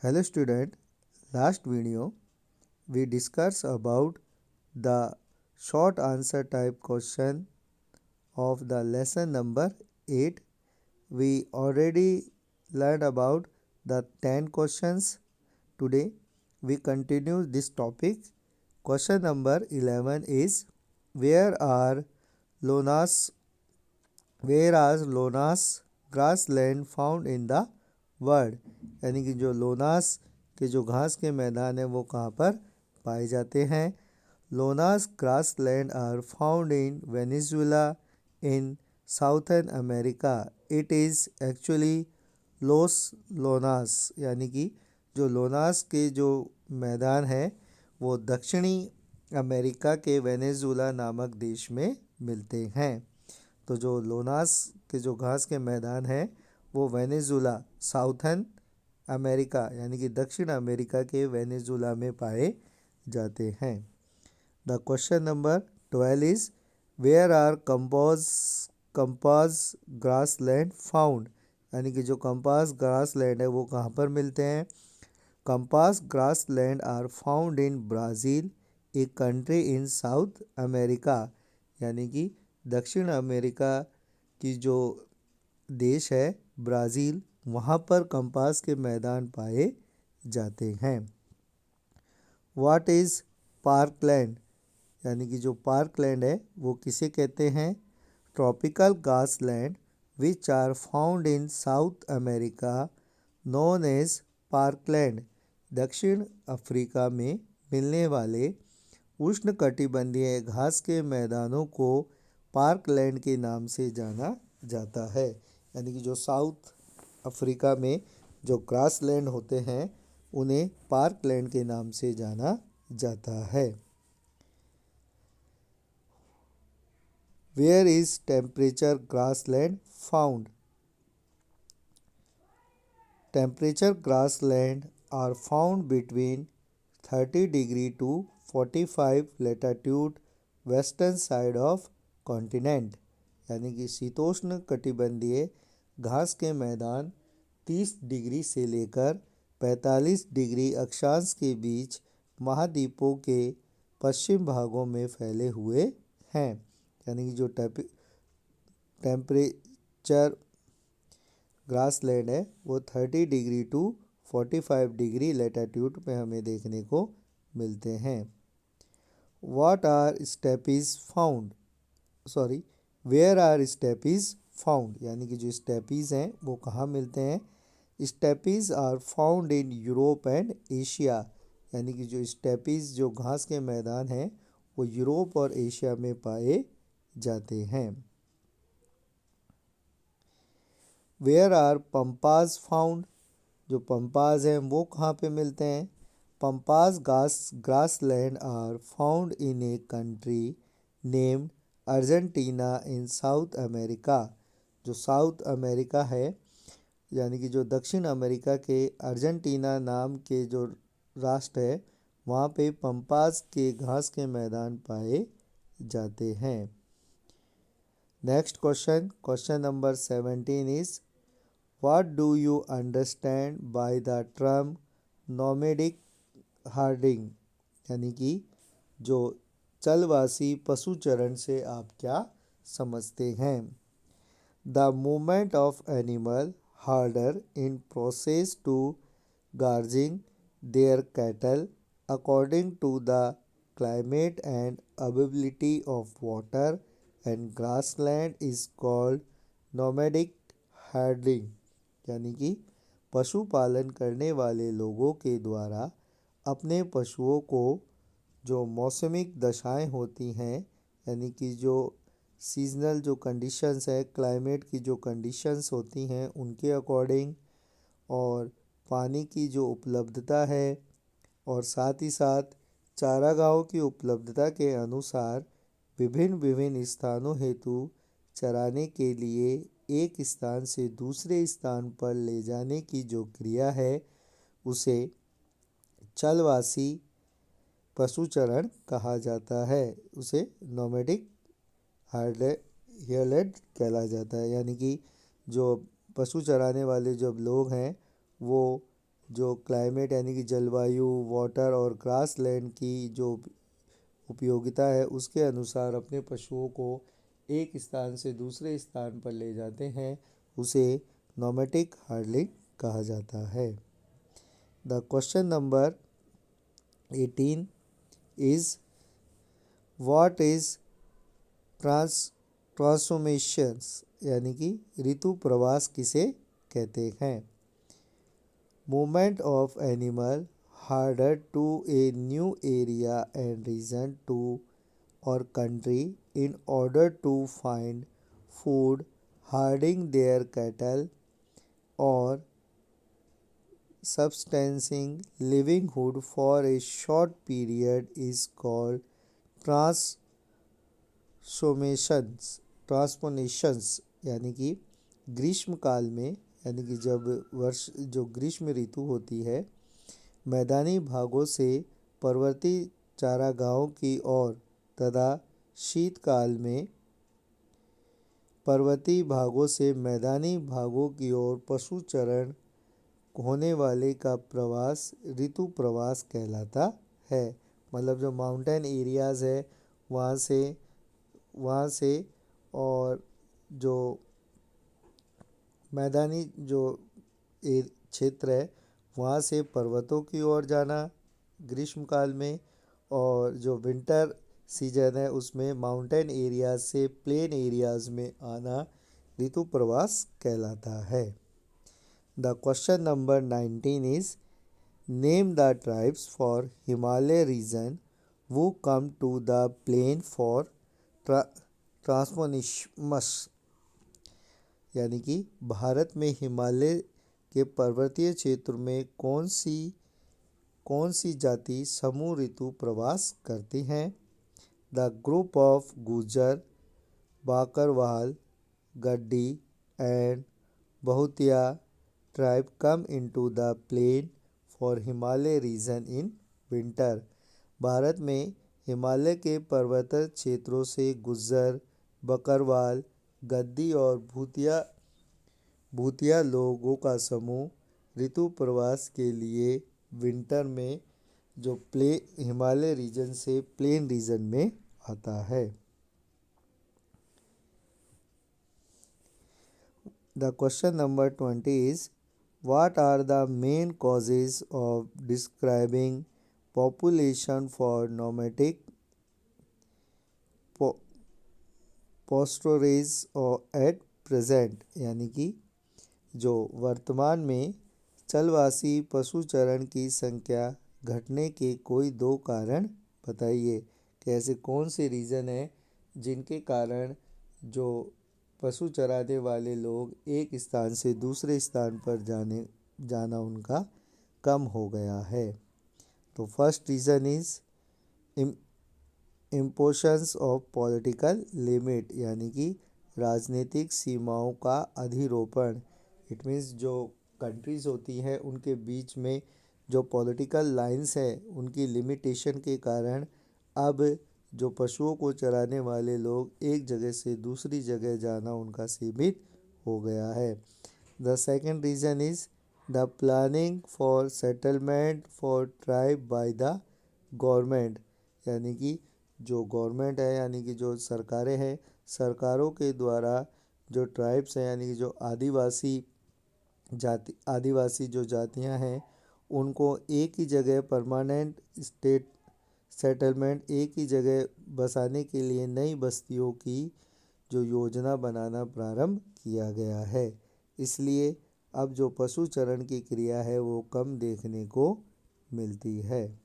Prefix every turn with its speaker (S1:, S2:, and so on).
S1: Hello student, last video we discussed about the short answer type question of the lesson number 8. We already learned about the 10 questions. Today we continue this topic. Question number 11 is where are Lonas Llanos grass land found in the world, यानी कि जो लोनास के जो घास के मैदान हैं वो कहाँ पर पाए जाते हैं। Llanos grass land are found in Venezuela in southern America. It is actually los Llanos, यानी कि जो लोनास के जो मैदान है वो दक्षिणी अमेरिका के वेनेजुएला नामक देश में मिलते हैं। तो जो लोनास के जो घास के मैदान हैं वो वेनेजुएला साउथर्न अमेरिका यानी कि दक्षिण अमेरिका के वेनेजुएला में पाए जाते हैं। The question number 12 is where are compass grass land found, यानी कि जो कंपास ग्रास लैंड है वो कहाँ पर मिलते हैं। Compass grass land are found in Brazil, a country in South America, यानी कि दक्षिण अमेरिका की जो देश है ब्राज़ील, वहाँ पर कंपास के मैदान पाए जाते हैं। व्हाट इज़ पार्कलैंड, यानी कि जो पार्कलैंड है वो किसे कहते हैं। Tropical grass land which are found in South America known as parkland, दक्षिण अफ्रीका में मिलने वाले उष्णकटिबंधीय घास के मैदानों को पार्कलैंड के नाम से जाना जाता है, यानी कि जो साउथ अफ्रीका में जो ग्रास लैंड होते हैं उन्हें पार्कलैंड के नाम से जाना जाता है। Where is temperature grass land found, temperature grass land are found between 30 degree to 45 latitude western side of continent, यानी कि शीतोष्ण कटिबंधीय घास के मैदान 30 डिग्री से लेकर 45 डिग्री अक्षांश के बीच महाद्वीपों के पश्चिम भागों में फैले हुए हैं, यानी कि जो टेम्परेचर ग्रास लैंड है वो 30 डिग्री टू 45 डिग्री लेटाट्यूड में हमें देखने को मिलते हैं। What are steppes found, where are steppes found, यानी कि जो स्टेपीज हैं वो कहाँ मिलते हैं। Steppes are found in Europe and Asia, यानी कि जो स्टेपीज जो घास के मैदान हैं वो यूरोप और एशिया में पाए जाते हैं। वेयर आर पंपाज फाउंड, जो पंपाज हैं वो कहाँ पे मिलते हैं। Pampas grass land are found in a country named Argentina in South America, जो साउथ अमेरिका है यानी कि जो दक्षिण अमेरिका के अर्जेंटीना नाम के जो राष्ट्र है वहाँ पे पंपास के घास के मैदान पाए जाते हैं। Next question number 17 is what do you understand by the term nomadic herding, यानी कि जो चलवासी पशुचरण से आप क्या समझते हैं। The movement of animal herder in process to grazing their cattle according to the climate and availability of water and grassland is called nomadic herding, यानी कि पशुपालन करने वाले लोगों के द्वारा अपने पशुओं को जो मौसमिक दशाएं होती हैं यानी कि जो सीजनल जो कंडीशंस है क्लाइमेट की जो कंडीशंस होती हैं उनके अकॉर्डिंग और पानी की जो उपलब्धता है और साथ ही साथ चारागाहों की उपलब्धता के अनुसार विभिन्न विभिन्न स्थानों हेतु चराने के लिए एक स्थान से दूसरे स्थान पर ले जाने की जो क्रिया है उसे चलवासी पशुचरण कहा जाता है, उसे नोमैडिक हर्डेड कहला जाता है, यानी कि जो पशु चराने वाले जब लोग हैं वो जो क्लाइमेट यानी कि जलवायु, वाटर और ग्रास लैंड की जो उपयोगिता है उसके अनुसार अपने पशुओं को एक स्थान से दूसरे स्थान पर ले जाते हैं, उसे नोमैटिक हर्डलिंग कहा जाता है। The question number 18 is what is transformations यानी कि ऋतु प्रवास किसे कहते हैं। Movement of animal harder to a new area and region to or country in order to find food, herding their cattle or subsisting livelihood for a short period is called transformations यानी कि ग्रीष्म काल में यानी कि जब वर्ष जो ग्रीष्म ऋतु होती है मैदानी भागों से पर्वतीय चारागाहों की ओर तथा शीतकाल में पर्वतीय भागों से मैदानी भागों की ओर पशु चरण होने वाले का प्रवास ऋतु प्रवास कहलाता है। मतलब जो माउंटेन एरियाज़ है वहाँ से और जो मैदानी जो क्षेत्र है वहाँ से पर्वतों की ओर जाना ग्रीष्मकाल में, और जो विंटर सीजन है उसमें माउंटेन एरियाज से प्लेन एरियाज में आना ऋतु प्रवास कहलाता है। The question number 19 is name the tribes for Himalaya region वो come to the plain for transformations यानी कि भारत में हिमालय के पर्वतीय क्षेत्र में कौन सी जाति समूह ऋतु प्रवास करती हैं। The group of Gurjar, Bakarwal, Gaddi and बहुतिया tribe come into the plain for Himalaya region in winter. Bharat में हिमालय के पर्वतीय क्षेत्रों से गुर्जर, बकरवाल, गद्दी और भूतिया लोगों का समूह ऋतु प्रवास के लिए विंटर में जो हिमालय रीजन से प्लेन रीजन में आता है। The question number 20 is what are the main causes of describing population for nomadic pastorage at present यानी कि जो वर्तमान में चलवासी पशुचरण की संख्या घटने के कोई दो कारण बताइए कि ऐसे कौन से रीज़न हैं जिनके कारण जो पशु चराने वाले लोग एक स्थान से दूसरे स्थान पर जाना उनका कम हो गया है। तो first reason is impositions of political limit यानी कि राजनीतिक सीमाओं का अधिरोपण। इट मीन्स जो कंट्रीज़ होती हैं उनके बीच में जो पॉलिटिकल लाइंस है उनकी लिमिटेशन के कारण अब जो पशुओं को चराने वाले लोग एक जगह से दूसरी जगह जाना उनका सीमित हो गया है। The second reason is the planning for settlement for tribe by the government यानी कि जो गवर्नमेंट है यानी कि जो सरकारें हैं सरकारों के द्वारा जो ट्राइब्स हैं यानी कि जो आदिवासी जो जातियां हैं उनको एक ही जगह परमानेंट स्टेट सेटलमेंट एक ही जगह बसाने के लिए नई बस्तियों की जो योजना बनाना प्रारंभ किया गया है। इसलिए अब जो पशुचरण की क्रिया है वो कम देखने को मिलती है।